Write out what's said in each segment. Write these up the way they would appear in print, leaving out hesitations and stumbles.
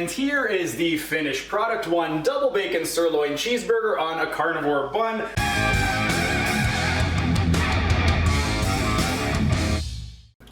And here is the finished product, one double bacon sirloin cheeseburger on a carnivore bun.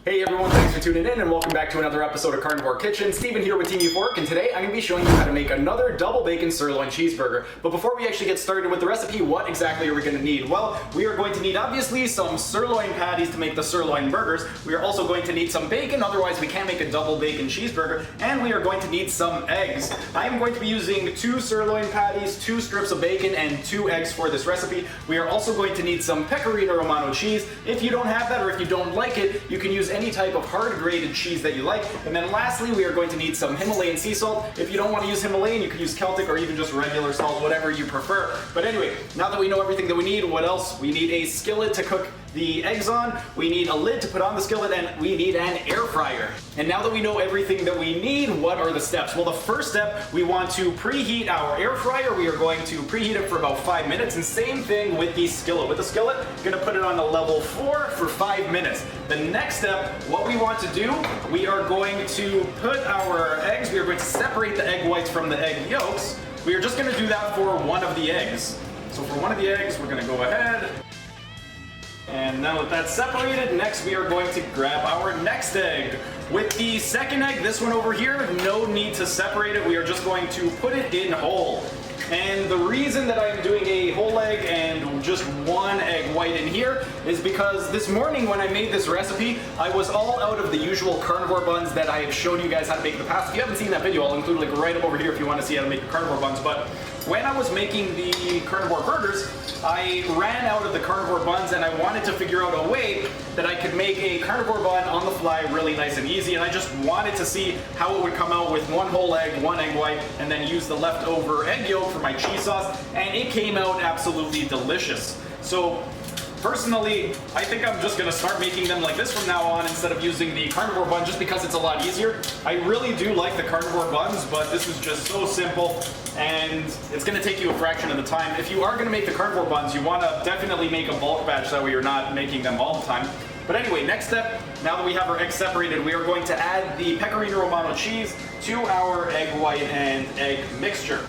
Hey everyone, thanks for tuning in and welcome back to another episode of Carnivore Kitchen. Steven here with Team Euphoric, and today I'm going to be showing you how to make another double bacon sirloin cheeseburger. But before we actually get started with the recipe, what exactly are we going to need? Well, we are going to need obviously some sirloin patties to make the sirloin burgers. We are also going to need some bacon, otherwise we can't make a double bacon cheeseburger. And we are going to need some eggs. I am going to be using 2 sirloin patties, 2 strips of bacon, and 2 eggs for this recipe. We are also going to need some Pecorino Romano cheese. If you don't have that, or if you don't like it, you can use any type of hard grated cheese that you like. And then lastly, we are going to need some Himalayan sea salt. If you don't want to use Himalayan, you can use Celtic or even just regular salt, whatever you prefer. But anyway, now that we know everything that we need, what else? We need a skillet to cook the eggs on, we need a lid to put on the skillet, and we need an air fryer. And now that we know everything that we need, what are the steps? Well, the first step, we want to preheat our air fryer. We are going to preheat it for about 5 minutes, and same thing with the skillet. With the skillet, gonna put it on a level 4 for 5 minutes. The next step, what we want to do, we are going to put our eggs, we are going to separate the egg whites from the egg yolks. We are just gonna do that for one of the eggs. So for one of the eggs, we're gonna go ahead, and now that that's separated, next we are going to grab our next egg. With the second egg, this one over here, no need to separate it. We are just going to put it in whole. And the reason that I'm doing a whole egg and just one egg white in here is because this morning when I made this recipe, I was all out of the usual carnivore buns that I have shown you guys how to make in the past. If you haven't seen that video, I'll include a link right up over here if you want to see how to make the carnivore buns. But when I was making the carnivore burgers, I ran out of the carnivore buns and I wanted to figure out a way that I could make a carnivore bun on the fly really nice and easy, and I just wanted to see how it would come out with one whole egg, one egg white, and then use the leftover egg yolk for my cheese sauce, and it came out absolutely delicious. So personally, I think I'm just gonna start making them like this from now on instead of using the carnivore bun, just because it's a lot easier. I really do like the carnivore buns, but this is just so simple and it's gonna take you a fraction of the time. If you are gonna make the carnivore buns, you wanna definitely make a bulk batch so that way you're not making them all the time. But anyway, next step, now that we have our eggs separated, we are going to add the Pecorino Romano cheese to our egg white and egg mixture.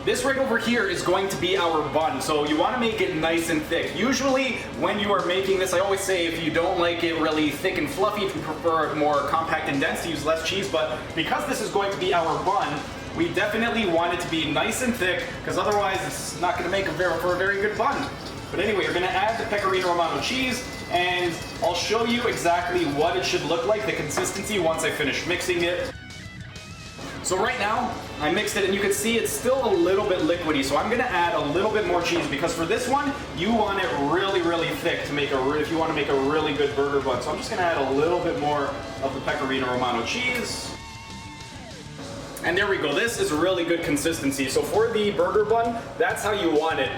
This right over here is going to be our bun, so you want to make it nice and thick. Usually when you are making this, I always say if you don't like it really thick and fluffy, if you prefer it more compact and dense, to use less cheese. But because this is going to be our bun, we definitely want it to be nice and thick, because otherwise it's not going to make for a very good bun. But anyway, you're going to add the Pecorino Romano cheese, and I'll show you exactly what it should look like, the consistency, once I finish mixing it. So right now, I mixed it and you can see it's still a little bit liquidy, so I'm gonna add a little bit more cheese because for this one, you want it really, really thick to make if you want to make a really good burger bun. So I'm just gonna add a little bit more of the Pecorino Romano cheese. And there we go, this is really good consistency. So for the burger bun, that's how you want it.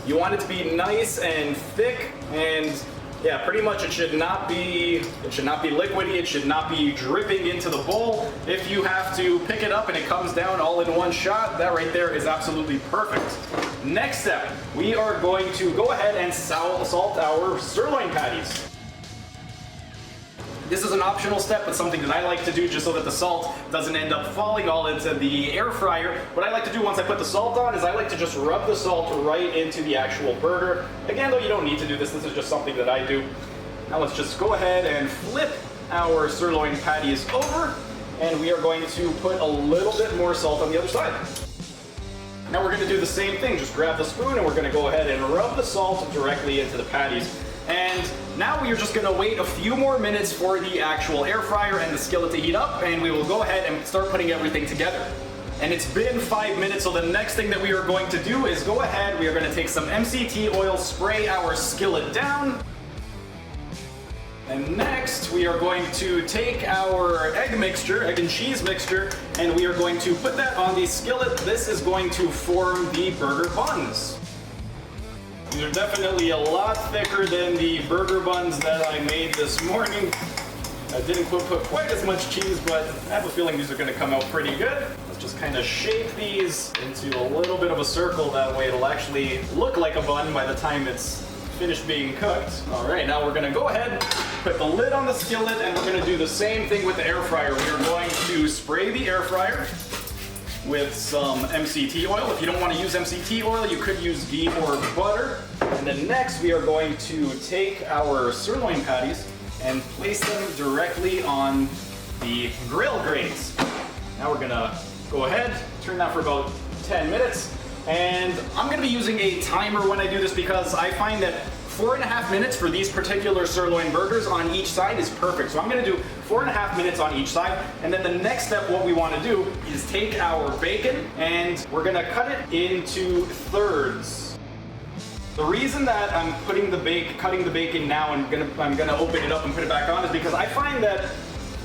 You want it to be nice and thick, and yeah, pretty much it should not be liquidy, it should not be dripping into the bowl. If you have to pick it up and it comes down all in one shot, that right there is absolutely perfect. Next step, we are going to go ahead and salt our sirloin patties. This is an optional step, but something that I like to do just so that the salt doesn't end up falling all into the air fryer. What I like to do once I put the salt on is I like to just rub the salt right into the actual burger. Again, though, you don't need to do this. This is just something that I do. Now let's just go ahead and flip our sirloin patties over, and we are going to put a little bit more salt on the other side. Now we're going to do the same thing. Just grab the spoon and we're going to go ahead and rub the salt directly into the patties. And now we are just going to wait a few more minutes for the actual air fryer and the skillet to heat up, and we will go ahead and start putting everything together. And it's been 5 minutes, so the next thing that we are going to do is go ahead, we are going to take some MCT oil, spray our skillet down. And next we are going to take our egg and cheese mixture, and we are going to put that on the skillet. This is going to form the burger buns. These are definitely a lot thicker than the burger buns that I made this morning. I didn't put quite as much cheese, but I have a feeling these are going to come out pretty good. Let's just kind of shape these into a little bit of a circle, that way it'll actually look like a bun by the time it's finished being cooked. All right, now we're gonna go ahead, put the lid on the skillet, and we're gonna do the same thing with the air fryer. We are going to spray the air fryer with some MCT oil. If you don't want to use MCT oil, you could use ghee or butter. And then next we are going to take our sirloin patties and place them directly on the grill grates. Now we're gonna go ahead, turn that for about 10 minutes. And I'm gonna be using a timer when I do this because I find that 4.5 minutes for these particular sirloin burgers on each side is perfect. So I'm gonna do 4.5 minutes on each side. And then the next step, what we wanna do is take our bacon and we're gonna cut it into thirds. The reason that I'm cutting the bacon now and I'm gonna open it up and put it back on is because I find that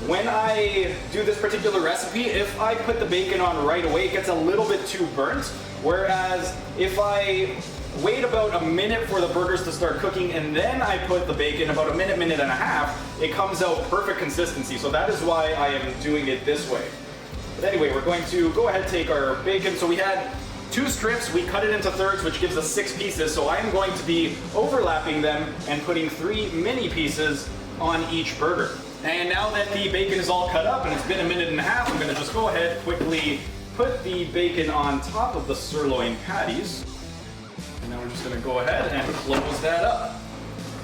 when I do this particular recipe, if I put the bacon on right away, it gets a little bit too burnt. Whereas if I wait about a minute for the burgers to start cooking and then I put the bacon about a minute and a half, it comes out perfect consistency. So that is why I am doing it this way. But anyway, we're going to go ahead and take our bacon. So we had 2 strips, we cut it into thirds, which gives us 6 pieces. So I'm going to be overlapping them and putting 3 mini pieces on each burger. And now that the bacon is all cut up and it's been a minute and a half, I'm gonna just go ahead, quickly put the bacon on top of the sirloin patties. And now we're just gonna go ahead and close that up.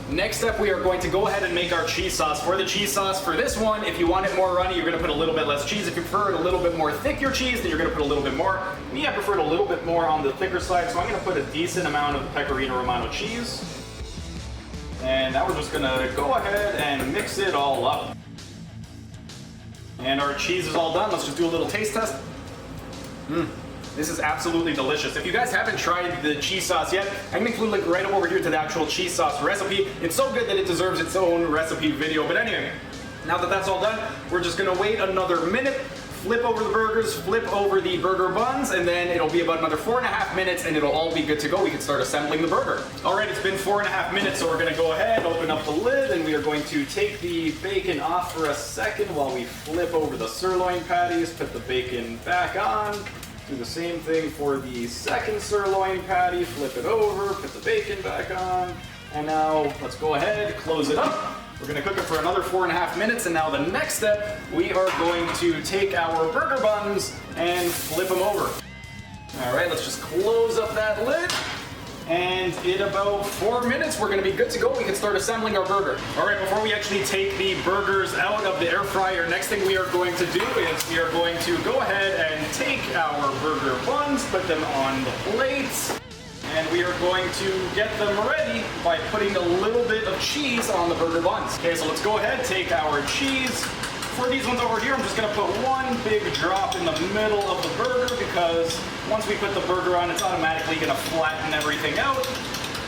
Next up, we are going to go ahead and make our cheese sauce. For the cheese sauce, for this one, if you want it more runny, you're gonna put a little bit less cheese. If you prefer it a little bit more thick, your cheese, then you're gonna put a little bit more. Me, I prefer it a little bit more on the thicker side, so I'm gonna put a decent amount of the Pecorino Romano cheese. And now we're just gonna go ahead and mix it all up. And our cheese is all done. Let's just do a little taste test. This is absolutely delicious. If you guys haven't tried the cheese sauce yet, I'm gonna include a link right over here to the actual cheese sauce recipe. It's so good that it deserves its own recipe video. But anyway, now that that's all done, we're just gonna wait another minute, flip over the burgers, flip over the burger buns, and then it'll be about another 4.5 minutes and it'll all be good to go. We can start assembling the burger. All right, it's been 4.5 minutes, so we're gonna go ahead, open up the lid, and we are going to take the bacon off for a second while we flip over the sirloin patties, put the bacon back on. Do the same thing for the second sirloin patty, flip it over, put the bacon back on, and now let's go ahead, close it up. We're gonna cook it for another 4.5 minutes, and now the next step, we are going to take our burger buns and flip them over. All right, let's just close up that lid. And in about 4 minutes, we're gonna be good to go. We can start assembling our burger. All right, before we actually take the burgers out of the air fryer, next thing we are going to do is we are going to go ahead and take our burger buns, put them on the plates, and we are going to get them ready by putting a little bit of cheese on the burger buns. Okay, so let's go ahead, take our cheese. For these ones over here, I'm just gonna put one big drop in the middle of the burger because once we put the burger on, it's automatically gonna flatten everything out.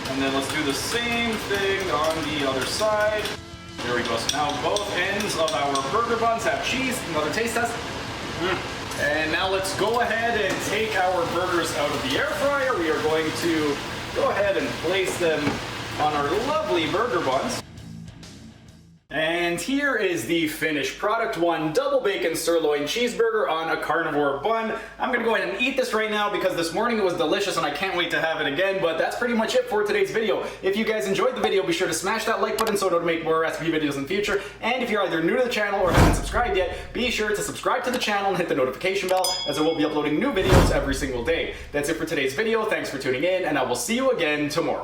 And then let's do the same thing on the other side. There we go, so now both ends of our burger buns have cheese. Another taste test. And now let's go ahead and take our burgers out of the air fryer. We are going to go ahead and place them on our lovely burger buns. And here is the finished product, one double bacon sirloin cheeseburger on a carnivore bun. I'm gonna go ahead and eat this right now because this morning it was delicious and I can't wait to have it again, but that's pretty much it for today's video. If you guys enjoyed the video, be sure to smash that like button so to make more recipe videos in the future. And if you're either new to the channel or haven't subscribed yet, be sure to subscribe to the channel and hit the notification bell as I will be uploading new videos every single day. That's it for today's video. Thanks for tuning in and I will see you again tomorrow.